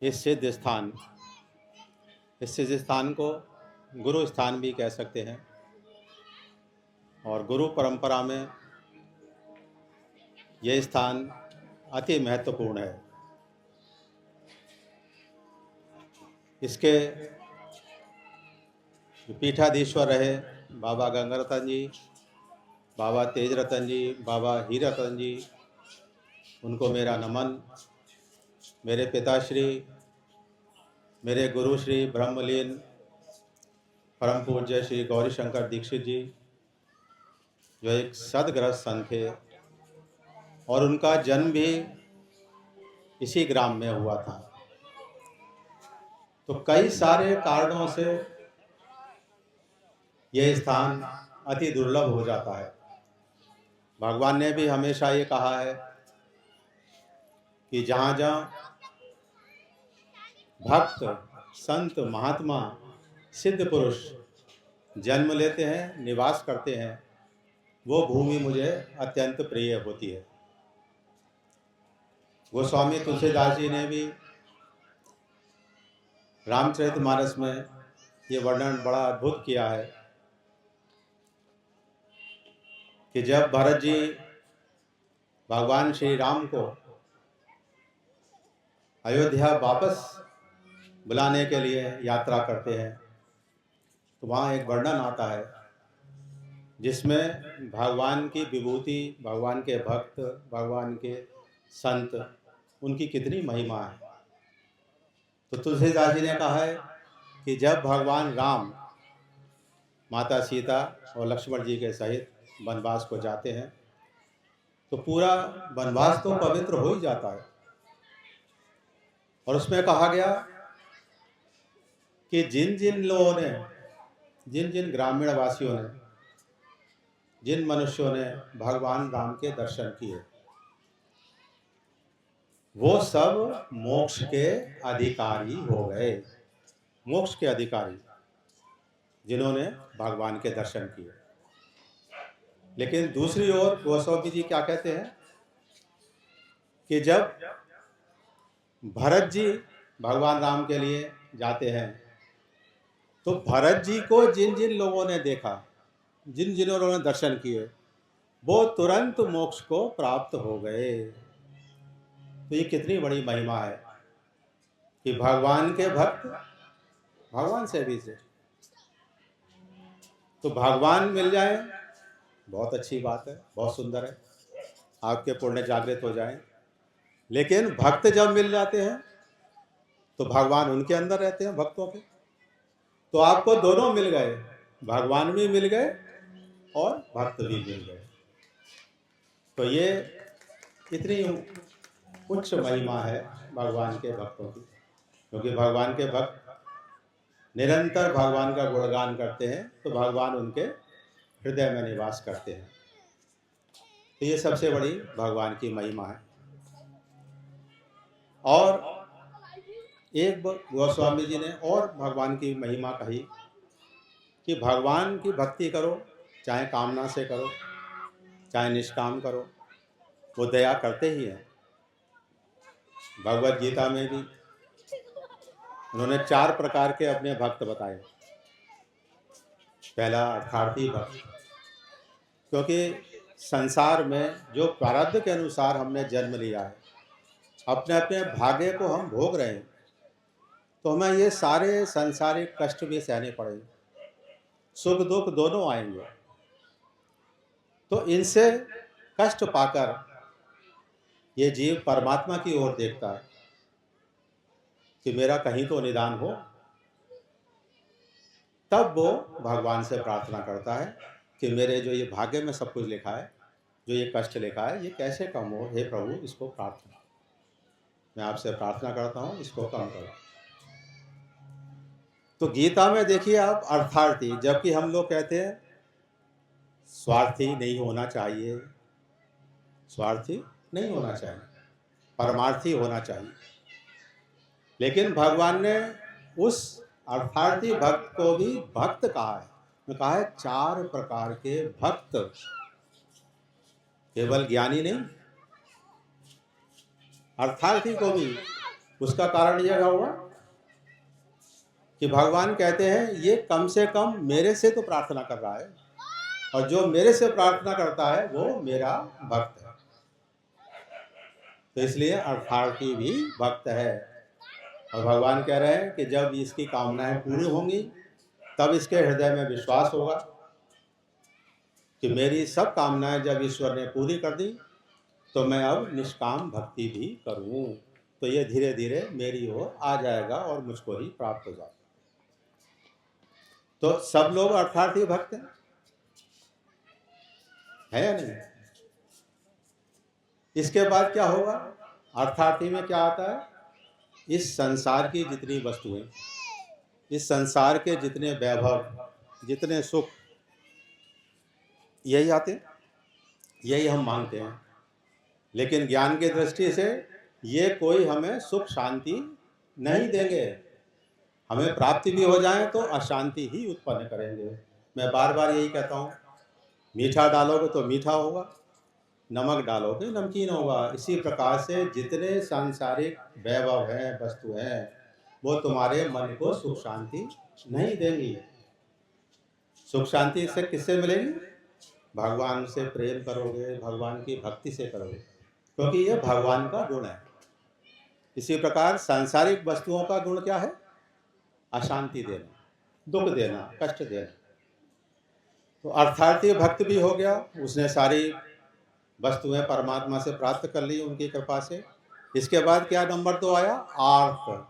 इस सिद्ध स्थान इस सिद्ध स्थान को गुरु स्थान भी कह सकते हैं और गुरु परंपरा में यह स्थान अति महत्वपूर्ण है। इसके पीठाधीश्वर रहे बाबा गंगारतन जी, बाबा तेजरतन जी, बाबा हीरतन जी, उनको मेरा नमन। मेरे पिताश्री, मेरे गुरु श्री ब्रह्मलीन परम पूज्य श्री गौरी शंकर दीक्षित जी, जो एक सदगृहस्थ संत थे और उनका जन्म भी इसी ग्राम में हुआ था। तो कई सारे कारणों से यह स्थान अति दुर्लभ हो जाता है। भगवान ने भी हमेशा ये कहा है कि जहाँ जहाँ भक्त, संत, महात्मा, सिद्ध पुरुष जन्म लेते हैं, निवास करते हैं, वो भूमि मुझे अत्यंत प्रिय होती है। गोस्वामी तुलसीदास जी ने भी रामचरितमानस में ये वर्णन बड़ा अद्भुत किया है कि जब भरत जी भगवान श्री राम को अयोध्या वापस बुलाने के लिए यात्रा करते हैं तो वहाँ एक वर्णन आता है जिसमें भगवान की विभूति, भगवान के भक्त, भगवान के संत, उनकी कितनी महिमा है। तो तुलसीदास जी ने कहा है कि जब भगवान राम माता सीता और लक्ष्मण जी के सहित वनवास को जाते हैं तो पूरा वनवास तो पवित्र हो ही जाता है। और उसमें कहा गया कि जिन जिन लोगों ने, जिन जिन ग्रामीण वासियों ने, जिन मनुष्यों ने भगवान राम के दर्शन किए, वो सब मोक्ष के अधिकारी हो गए। मोक्ष के अधिकारी जिन्होंने भगवान के दर्शन किए। लेकिन दूसरी ओर गोस्वामी जी क्या कहते हैं कि जब भरत जी भगवान राम के लिए जाते हैं तो भरत जी को जिन जिन लोगों ने देखा, जिन जिन्होंने ने दर्शन किए, वो तुरंत मोक्ष को प्राप्त हो गए। तो ये कितनी बड़ी महिमा है कि भगवान के भक्त भगवान से भी से तो भगवान मिल जाए, बहुत अच्छी बात है, बहुत सुंदर है, आपके पुण्य जागृत हो जाए। लेकिन भक्त जब मिल जाते हैं तो भगवान उनके अंदर रहते हैं, भक्तों के। तो आपको दोनों मिल गए, भगवान भी मिल गए और भक्त भी मिल गए। तो ये इतनी उच्च महिमा है भगवान के भक्तों की, क्योंकि भगवान के भक्त निरंतर भगवान का गुणगान करते हैं तो भगवान उनके हृदय में निवास करते हैं। तो ये सबसे बड़ी भगवान की महिमा है। और एक गोस्वामी जी ने और भगवान की महिमा कही कि भगवान की भक्ति करो, चाहे कामना से करो, चाहे निष्काम करो, वो दया करते ही हैं। भगवत गीता में भी उन्होंने 4 प्रकार के अपने भक्त बताए। पहला अर्थार्थी भक्त, क्योंकि संसार में जो प्रारब्ध के अनुसार हमने जन्म लिया है, अपने अपने भाग्य को हम भोग रहे हैं, तो हमें ये सारे सांसारिक कष्ट भी सहने पड़ेंगे, सुख दुख दोनों आएंगे। तो इनसे कष्ट पाकर ये जीव परमात्मा की ओर देखता है कि मेरा कहीं तो निदान हो। तब वो भगवान से प्रार्थना करता है कि मेरे जो ये भाग्य में सब कुछ लिखा है, जो ये कष्ट लिखा है, ये कैसे कम हो, हे प्रभु इसको प्रार्थना, मैं आपसे प्रार्थना करता हूँ, इसको कम करो। तो गीता में देखिए आप, अर्थार्थी, जबकि हम लोग कहते हैं स्वार्थी नहीं होना चाहिए, स्वार्थी नहीं होना चाहिए, परमार्थी होना चाहिए। लेकिन भगवान ने उस अर्थार्थी भक्त को भी भक्त कहा है। कहा है 4 प्रकार के भक्त, केवल ज्ञानी नहीं, अर्थार्थी को भी उसका कारण यह होगा कि भगवान कहते हैं ये कम से कम मेरे से तो प्रार्थना कर रहा है, और जो मेरे से प्रार्थना करता है वो मेरा भक्त है। तो इसलिए अर्थार्थी भी भक्त है। और भगवान कह रहे हैं कि जब इसकी कामनाएं पूरी होंगी तब इसके हृदय में विश्वास होगा कि मेरी सब कामनाएं जब ईश्वर ने पूरी कर दी तो मैं अब निष्काम भक्ति भी करूं, तो ये धीरे धीरे मेरी ओर आ जाएगा और मुझको ही प्राप्त हो जाएगा। तो सब लोग अर्थार्थी भक्त हैं, है या नहीं? इसके बाद क्या होगा? अर्थार्थी में क्या आता है? इस संसार की जितनी वस्तुएं, इस संसार के जितने वैभव, जितने सुख, यही आते हैं, यही हम मांगते हैं। लेकिन ज्ञान की दृष्टि से ये कोई हमें सुख शांति नहीं देंगे। हमें प्राप्ति भी हो जाए तो अशांति ही उत्पन्न करेंगे। मैं बार बार यही कहता हूँ, मीठा डालोगे तो मीठा होगा, नमक डालोगे नमकीन होगा। इसी प्रकार से जितने सांसारिक वैभव हैं, वस्तु हैं, वो तुम्हारे मन को सुख शांति नहीं देंगी। सुख शांति से किससे मिलेगी? भगवान से प्रेम करोगे, भगवान की भक्ति से करोगे, क्योंकि ये भगवान का गुण है। इसी प्रकार सांसारिक वस्तुओं का गुण क्या है? अशांति देना, दुख देना, कष्ट देना। तो अर्थार्थी भक्त भी हो गया, उसने सारी वस्तुएं परमात्मा से प्राप्त कर ली उनकी कृपा से। इसके बाद क्या नंबर 2 आया? आर्त।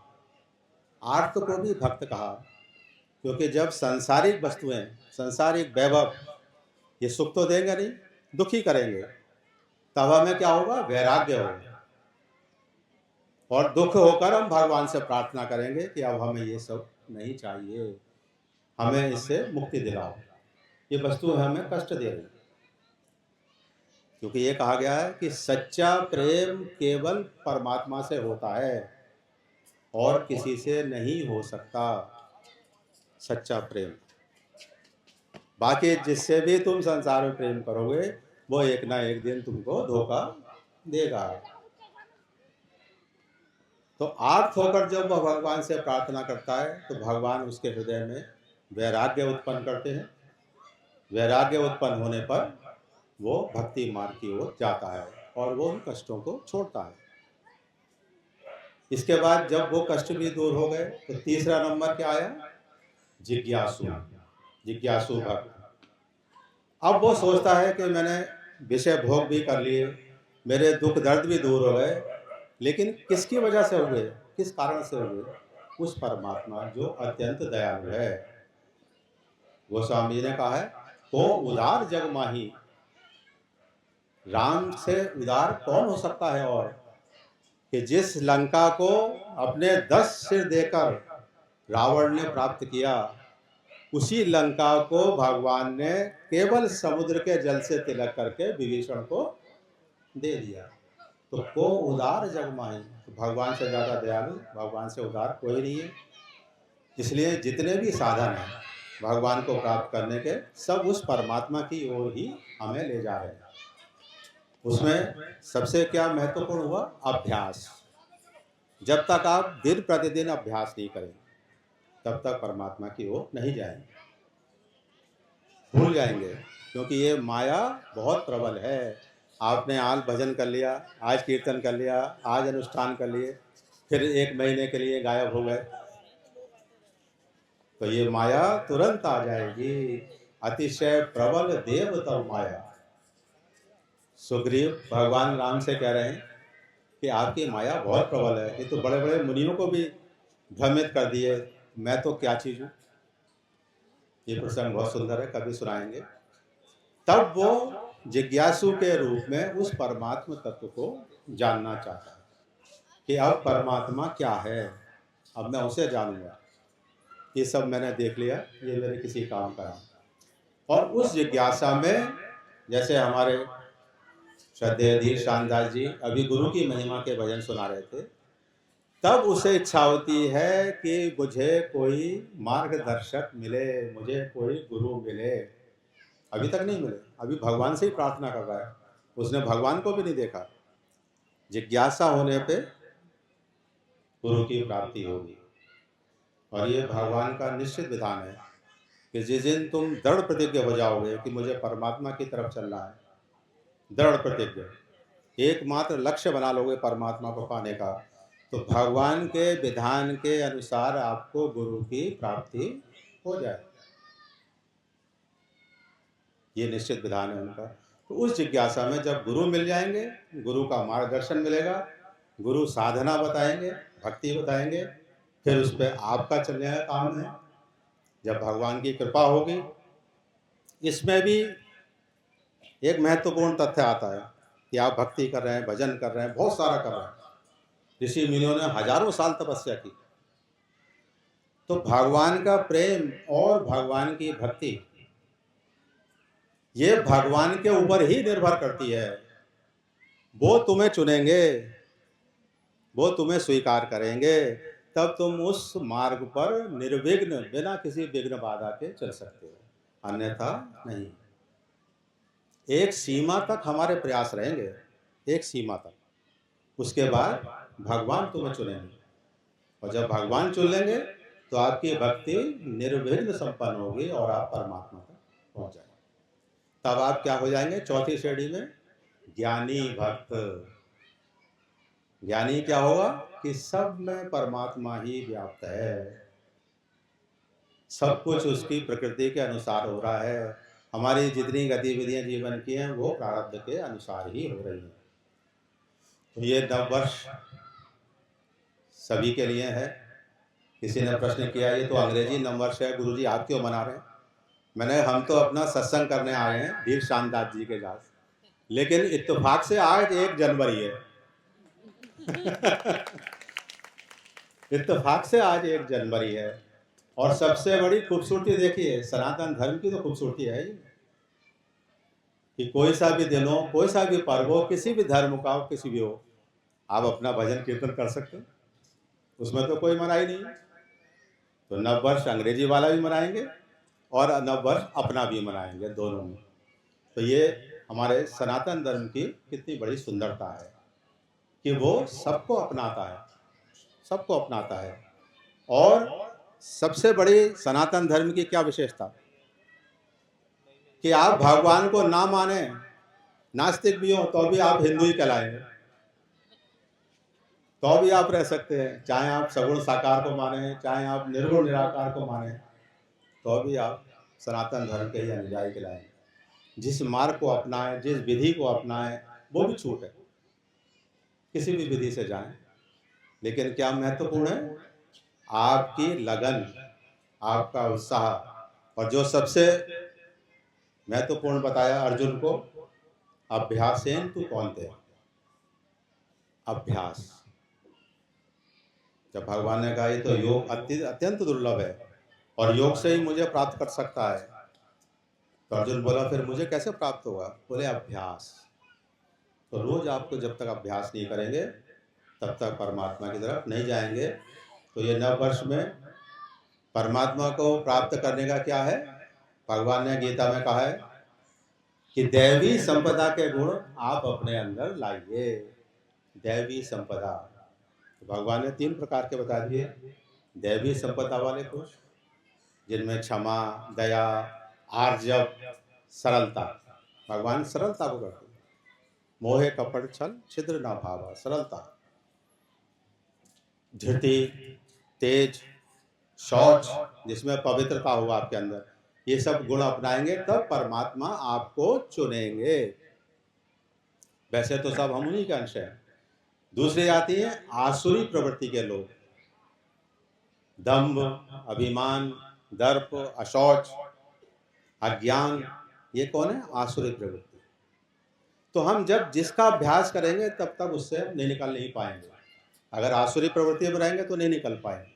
आर्त को भी भक्त कहा, क्योंकि जब सांसारिक वस्तुएं, सांसारिक वैभव ये सुख तो देंगे नहीं, दुखी करेंगे, तब हमें क्या होगा? वैराग्य होगा, और दुख होकर हम भगवान से प्रार्थना करेंगे कि अब हमें ये सब नहीं चाहिए, हमें इससे मुक्ति दिलाओ, ये वस्तु हमें कष्ट दे रही। क्योंकि ये कहा गया है कि सच्चा प्रेम केवल परमात्मा से होता है और किसी से नहीं हो सकता सच्चा प्रेम। बाकी जिससे भी तुम संसार में प्रेम करोगे वो एक ना एक दिन तुमको धोखा देगा। तो आर्त होकर जब वह भगवान से प्रार्थना करता है तो भगवान उसके हृदय में वैराग्य उत्पन्न करते हैं। वैराग्य उत्पन्न होने पर वो भक्ति मार्ग की ओर जाता है और वो उन कष्टों को छोड़ता है। इसके बाद जब वो कष्ट भी दूर हो गए तो तीसरा नंबर क्या आया? जिज्ञासु। जिज्ञासु भक्त। अब वो सोचता है कि मैंने विषय भोग भी कर लिए, मेरे दुख दर्द भी दूर हो गए, लेकिन किसकी वजह से हुए, किस कारण से हुए? उस परमात्मा जो अत्यंत दयालु है। गोस्वामी जी ने कहा है, को उदार जग माही, राम से उदार कौन हो सकता है? और कि जिस लंका को अपने 10 सिर देकर रावण ने प्राप्त किया, उसी लंका को भगवान ने केवल समुद्र के जल से तिलक करके विभीषण को दे दिया। तो को उदार जग माही, तो भगवान से ज़्यादा दयालु, भगवान से उदार कोई नहीं है। इसलिए जितने भी साधन हैं भगवान को प्राप्त करने के, सब उस परमात्मा की ओर ही हमें ले जा रहे हैं। उसमें सबसे क्या महत्वपूर्ण हुआ? अभ्यास। जब तक आप दिन प्रतिदिन अभ्यास नहीं करेंगे तब तक परमात्मा की ओर नहीं जाएंगे, भूल जाएंगे। क्योंकि ये माया बहुत प्रबल है। आपने आज भजन कर लिया, आज कीर्तन कर लिया, आज अनुष्ठान कर लिए, फिर 1 महीने के लिए गायब हो गए, तो ये माया तुरंत आ जाएगी। अतिशय प्रबल देव तव माया। सुग्रीव भगवान राम से कह रहे हैं कि आपकी माया बहुत प्रबल है, ये तो बड़े बड़े मुनियों को भी भ्रमित कर दिए, मैं तो क्या चीज़ हूँ। ये प्रसंग बहुत सुंदर है, कभी सुनाएंगे। तब वो जिज्ञासु के रूप में उस परमात्मा तत्व को जानना चाहता है कि अब परमात्मा क्या है, अब मैं उसे जानूंगा। ये सब मैंने देख लिया, ये मेरे किसी काम का नहीं। और उस जिज्ञासा में, जैसे हमारे श्रद्धेय धीर शानदास जी अभी गुरु की महिमा के भजन सुना रहे थे, तब उसे इच्छा होती है कि मुझे कोई मार्गदर्शक मिले, मुझे कोई गुरु मिले। अभी तक नहीं मिले, अभी भगवान से ही प्रार्थना कर रहा है, उसने भगवान को भी नहीं देखा। जिज्ञासा होने पे गुरु की प्राप्ति होगी। और ये भगवान का निश्चित विधान है कि जिस दिन तुम दृढ़ प्रतिज्ञ हो जाओगे कि मुझे परमात्मा की तरफ चलना है, दृढ़ प्रतिज्ञ, एकमात्र लक्ष्य बना लोगे परमात्मा को पाने का, तो भगवान के विधान के अनुसार आपको गुरु की प्राप्ति हो जाए। ये निश्चित विधान है उनका। तो उस जिज्ञासा में जब गुरु मिल जाएंगे, गुरु का मार्गदर्शन मिलेगा, गुरु साधना बताएंगे, भक्ति बताएंगे, फिर उस पर आपका चलने का काम है। जब भगवान की कृपा होगी, इसमें भी एक महत्वपूर्ण तथ्य आता है कि आप भक्ति कर रहे हैं, भजन कर रहे हैं, बहुत सारा कर रहे हैं, ऋषि मुनियों ने हजारों साल तपस्या की, तो भगवान का प्रेम और भगवान की भक्ति ये भगवान के ऊपर ही निर्भर करती है। वो तुम्हें चुनेंगे, वो तुम्हें स्वीकार करेंगे, तब तुम उस मार्ग पर निर्विघ्न, बिना किसी विघ्न बाधा के चल सकते हो, अन्यथा नहीं। एक सीमा तक हमारे प्रयास रहेंगे, एक सीमा तक, उसके बाद भगवान तुम्हें चुनेंगे, और जब भगवान चुन लेंगे तो आपकी भक्ति निर्विघ्न संपन्न होगी और आप परमात्मा तक पहुंच जाएंगे। तब आप क्या हो जाएंगे? चौथी श्रेणी में ज्ञानी भक्त। ज्ञानी क्या होगा? कि सब में परमात्मा ही व्याप्त है, सब कुछ उसकी प्रकृति के अनुसार हो रहा है। हमारी जितनी गतिविधियां जीवन की हैं वो प्रारब्ध के अनुसार ही हो रही हैं। तो ये नववर्ष सभी के लिए है। किसी ने प्रश्न किया, ये तो अंग्रेजी नववर्ष है गुरुजी, आप क्यों मना रहे हैं? मैंने, हम तो अपना सत्संग करने आए हैं धीर शानदास जी के साथ, लेकिन इत्तेफाक से आज 1 जनवरी है। इत्तेफाक से आज 1 जनवरी है। और सबसे बड़ी खूबसूरती देखिए, सनातन धर्म की तो खूबसूरती है ये, कि कोई सा भी दिन हो, कोई सा भी पर्व हो, किसी भी धर्म का हो, किसी भी हो, आप अपना भजन कीर्तन कर सकते हो, उसमें तो कोई मनाही नहीं। तो नववर्ष अंग्रेजी वाला भी मनाएंगे और नववर्ष अपना भी मनाएंगे, दोनों में। तो ये हमारे सनातन धर्म की कितनी बड़ी सुंदरता है कि वो सबको अपनाता है, सबको अपनाता है। और सबसे बड़ी सनातन धर्म की क्या विशेषता कि आप भगवान को ना माने, नास्तिक भी हो, तो भी आप हिंदू ही कहलाएंगे, तो भी आप रह सकते हैं। चाहे आप सगुण साकार को माने, चाहे आप निर्गुण निराकार को माने, तो भी आप सनातन धर्म के ही अनुयायी कहलाएंगे। जिस मार्ग को अपनाएं, जिस विधि को अपनाएं, वो भी छूट है, किसी भी विधि से जाएं, लेकिन क्या महत्वपूर्ण है? आपकी लगन, आपका उत्साह। और जो सबसे महत्वपूर्ण बताया अर्जुन को, अभ्यासेन तु कौन्तेय, अभ्यास। जब भगवान ने कहा ये तो योग अत्यंत दुर्लभ है और योग से ही मुझे प्राप्त कर सकता है, तो अर्जुन बोला फिर मुझे कैसे प्राप्त होगा? बोले अभ्यास। तो रोज आपको जब तक अभ्यास नहीं करेंगे तब तक परमात्मा की तरफ नहीं जाएंगे। तो ये नववर्ष में परमात्मा को प्राप्त करने का क्या है? भगवान ने गीता में कहा है कि दैवी संपदा के गुण आप अपने अंदर लाइए। दैवी संपदा, तो भगवान ने 3 प्रकार के बता दिए। दैवी संपदा वाले गुण, जिनमें क्षमा, दया, आर्जव, सरलता। भगवान सरलता को करते हैं। मोहे कपट छल छिद्र न भावा, सरलता। धृति, तेज, शौच, जिसमें पवित्रता हो आपके अंदर, ये सब गुण अपनाएंगे तब परमात्मा आपको चुनेंगे। वैसे तो सब हम उन्हीं के अंश हैं। दूसरी आती है आसुरी प्रवृत्ति के लोग, दंभ, अभिमान, दर्प, अशौच, अज्ञान, ये कौन है? आसुरी प्रवृत्ति। तो हम जब जिसका अभ्यास करेंगे तब तक उससे नहीं निकल नहीं पाएंगे। अगर आसुरी प्रवृत्ति में रहेंगे तो नहीं निकल पाएंगे।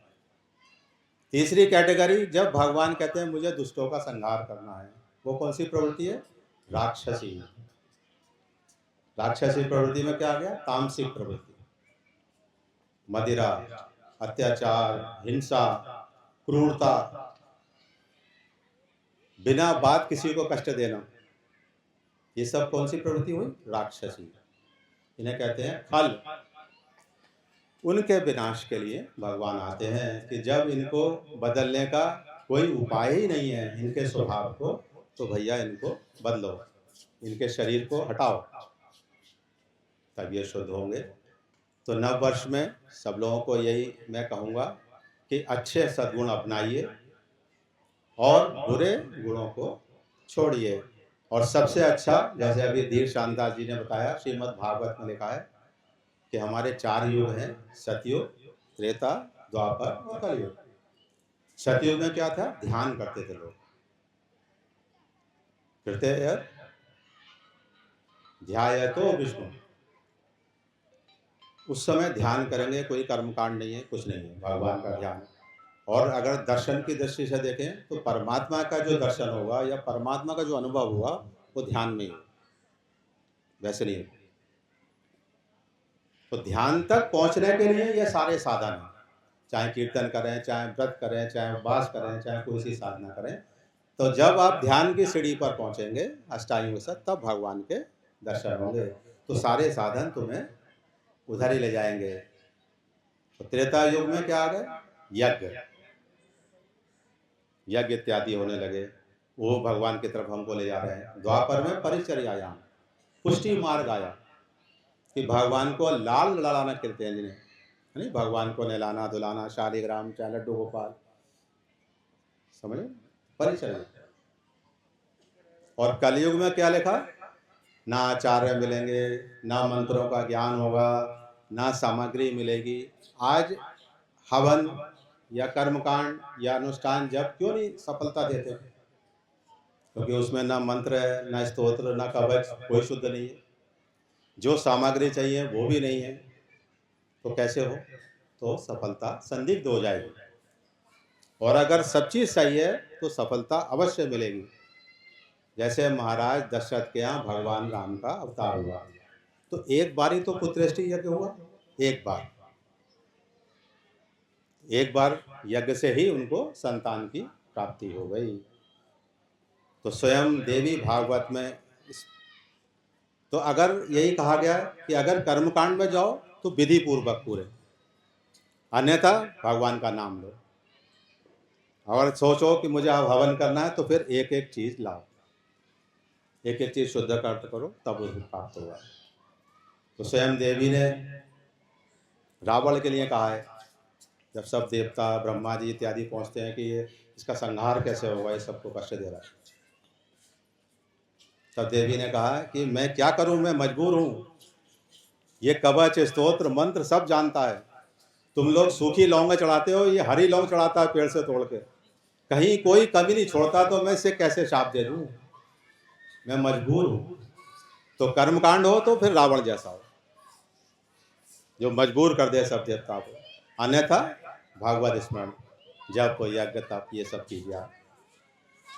तीसरी कैटेगरी, जब भगवान कहते हैं मुझे दुष्टों का संहार करना है, वो कौन सी प्रवृत्ति है? राक्षसी। राक्षसी प्रवृत्ति में क्या आ गया? तामसिक प्रवृत्ति, मदिरा, अत्याचार, हिंसा, क्रूरता, बिना बात किसी को कष्ट देना, ये सब कौन सी प्रवृत्ति हुई? राक्षसी। इन्हें कहते हैं खल। उनके विनाश के लिए भगवान आते हैं कि जब इनको बदलने का कोई उपाय ही नहीं है इनके स्वभाव को, तो भैया इनको बदलो, इनके शरीर को हटाओ, तब ये शुद्ध होंगे। तो नव वर्ष में सब लोगों को यही मैं कहूँगा कि अच्छे सद्गुण अपनाइए और बुरे गुणों को छोड़िए। और सबसे अच्छा, जैसे अभी धीर शानदास जी ने बताया, श्रीमद् भागवत में लिखा है कि हमारे 4 युग हैं, सतयुग, त्रेता, द्वापर और कलयुग। सतयुग में क्या था? ध्यान करते थे लोग, करते ध्यायतो विष्णु। उस समय ध्यान करेंगे, कोई कर्मकांड नहीं है, कुछ नहीं है, भगवान का ध्यान। और अगर दर्शन की दृष्टि से देखें तो परमात्मा का जो दर्शन होगा या परमात्मा का जो अनुभव होगा वो ध्यान में ही होगा, वैसे नहीं होगा। तो ध्यान तक पहुंचने के लिए ये सारे साधन हैं, चाहे कीर्तन करें, चाहे व्रत करें, चाहे उपवास करें, चाहे कोई सी साधना करें। तो जब आप ध्यान की सीढ़ी पर पहुंचेंगे अष्टांग से, तब भगवान के दर्शन होंगे। तो सारे साधन तुम्हें उधर ही ले जाएंगे। तो त्रेता युग में क्या आ गए? यज्ञ, यज्ञ इत्यादि होने लगे, वो भगवान की तरफ हमको ले जा रहे हैं। द्वापर में परिचर्यायाम, पुष्टि मार्ग आया कि भगवान को लाल लड़ाना कहते हैं जिन्हें, नहीं, भगवान को नहलाना धुलाना, शालिग्राम चाहे लड्डू गोपाल, समझे, परिचर्या। और कलयुग में क्या लिखा? ना आचार्य मिलेंगे, ना मंत्रों का ज्ञान होगा, ना सामग्री मिलेगी। आज हवन या कर्मकांड या अनुष्ठान जब क्यों नहीं सफलता देते? क्योंकि उसमें ना मंत्र है, ना स्तोत्र, ना कवच, कोई शुद्ध नहीं है। जो सामग्री चाहिए वो भी नहीं है, तो कैसे हो? तो सफलता संदिग्ध हो जाएगी। और अगर सब चीज़ सही है तो सफलता अवश्य मिलेगी। जैसे महाराज दशरथ के यहाँ भगवान राम का अवतार हुआ, तो एक बार ही तो पुत्रेष्टि यज्ञ हुआ, एक बार यज्ञ से ही उनको संतान की प्राप्ति हो गई। तो स्वयं देवी भागवत में तो अगर यही कहा गया कि अगर कर्मकांड में जाओ तो विधि पूर्वक पूरे, अन्यथा भगवान का नाम लो। और सोचो कि मुझे अब हवन करना है, तो फिर एक एक चीज लाओ, एक एक चीज शुद्ध करो, तब उसे प्राप्त होगा। तो स्वयं देवी ने रावण के लिए कहा है, जब सब देवता ब्रह्मा जी इत्यादि पहुंचते हैं कि ये इसका संहार कैसे होगा, ये सबको कष्ट दे रहा है, तब देवी ने कहा कि मैं क्या करूं, मैं मजबूर हूं, ये कवच स्तोत्र मंत्र सब जानता है। तुम लोग सूखी लौंग चढ़ाते हो, ये हरी लौंग चढ़ाता है पेड़ से तोड़ के, कहीं कोई कमी नहीं छोड़ता, तो मैं इसे कैसे शाप दे दूं? मैं मजबूर हूं। तो कर्मकांड हो तो फिर रावण जैसा हो, जो मजबूर कर दे सब देवता को, अन्यथा भागवत स्मरण, जब कोई यज्ञ तप ये सब कीजिए।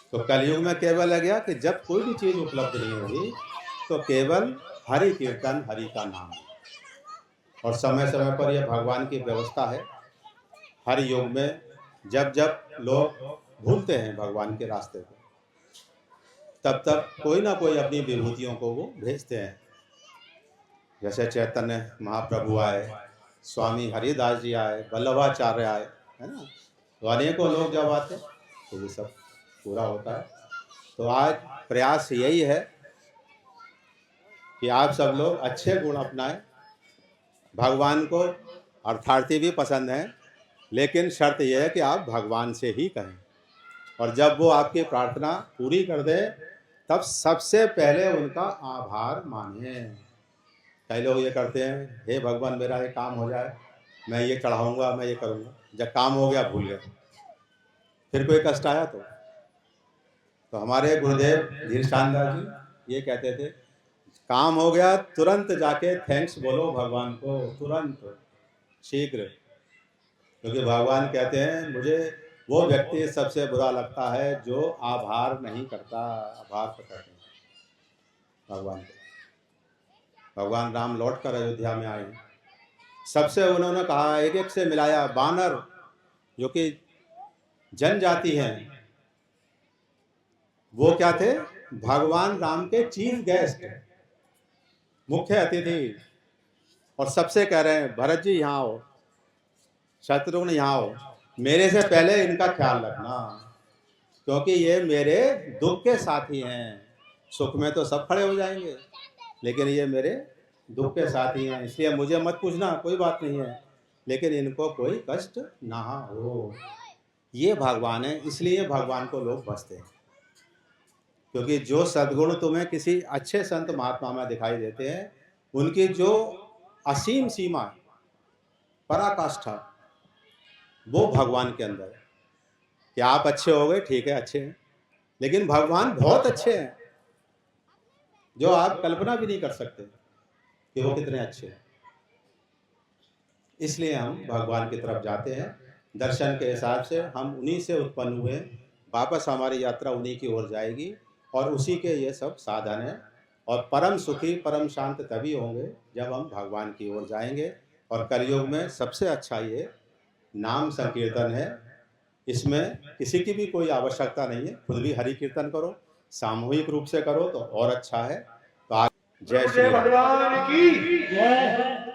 तो कलयुग में केवल है गया कि जब कोई भी चीज उपलब्ध नहीं होगी तो केवल हरि कीर्तन, हरि का नाम। और समय समय पर यह भगवान की व्यवस्था है। हर युग में जब जब लोग भूलते हैं भगवान के रास्ते को, तब तब कोई ना कोई अपनी विभूतियों को वो भेजते हैं। जैसे चैतन्य महाप्रभु आए, स्वामी हरिदास जी आए, वल्लभाचार्य आए, है ना, तो अनेकों लोग जब आते तो ये सब पूरा होता है। तो आज प्रयास यही है कि आप सब लोग अच्छे गुण अपनाएं। भगवान को अर्थार्थी भी पसंद है, लेकिन शर्त यह है कि आप भगवान से ही कहें। और जब वो आपकी प्रार्थना पूरी कर दे, तब सबसे पहले उनका आभार माने। कई लोग ये करते हैं, हे भगवान मेरा ये काम हो जाए, मैं ये चढ़ाऊंगा, मैं ये करूँगा, जब काम हो गया भूल गए, फिर कोई कष्ट आया तो हमारे गुरुदेव धीर शानदास जी ये कहते थे, काम हो गया तुरंत जाके थैंक्स बोलो भगवान को, तुरंत, शीघ्र। क्योंकि भगवान कहते हैं मुझे वो व्यक्ति सबसे बुरा लगता है जो आभार नहीं करता, आभार प्रकट नहीं भगवान को। भगवान राम लौट कर अयोध्या में आए, सबसे उन्होंने कहा, एक एक से मिलाया, बानर जो कि जनजाति हैं, वो क्या थे? भगवान राम के चीफ गेस्ट, मुख्य अतिथि। और सबसे कह रहे हैं भरत जी यहाँ आओ, शत्रुघ्न यहाँ हो, मेरे से पहले इनका ख्याल रखना, क्योंकि ये मेरे दुख के साथी हैं। सुख में तो सब खड़े हो जाएंगे, लेकिन ये मेरे दुख के साथी हैं, इसलिए मुझे मत पूछना, कोई बात नहीं है, लेकिन इनको कोई कष्ट ना हो। ये भगवान है, इसलिए भगवान को लोग भजते हैं, क्योंकि जो सद्गुण तुम्हें किसी अच्छे संत महात्मा में दिखाई देते हैं, उनकी जो असीम सीमा है, पराकाष्ठा, वो भगवान के अंदर है। कि आप अच्छे हो गए, ठीक है, अच्छे हैं, लेकिन भगवान बहुत अच्छे हैं, जो आप कल्पना भी नहीं कर सकते कि वो कितने अच्छे हैं। इसलिए हम भगवान की तरफ जाते हैं। दर्शन के हिसाब से हम उन्हीं से उत्पन्न हुए, वापस हमारी यात्रा उन्हीं की ओर जाएगी, और उसी के ये सब साधन हैं। और परम सुखी परम शांत तभी होंगे जब हम भगवान की ओर जाएंगे। और कलयुग में सबसे अच्छा ये नाम संकीर्तन है। इसमें किसी की भी कोई आवश्यकता नहीं है, खुद भी हरि कीर्तन करो, सामूहिक रूप से करो तो और अच्छा है। तो आज जय श्री राम। भगवान की जय।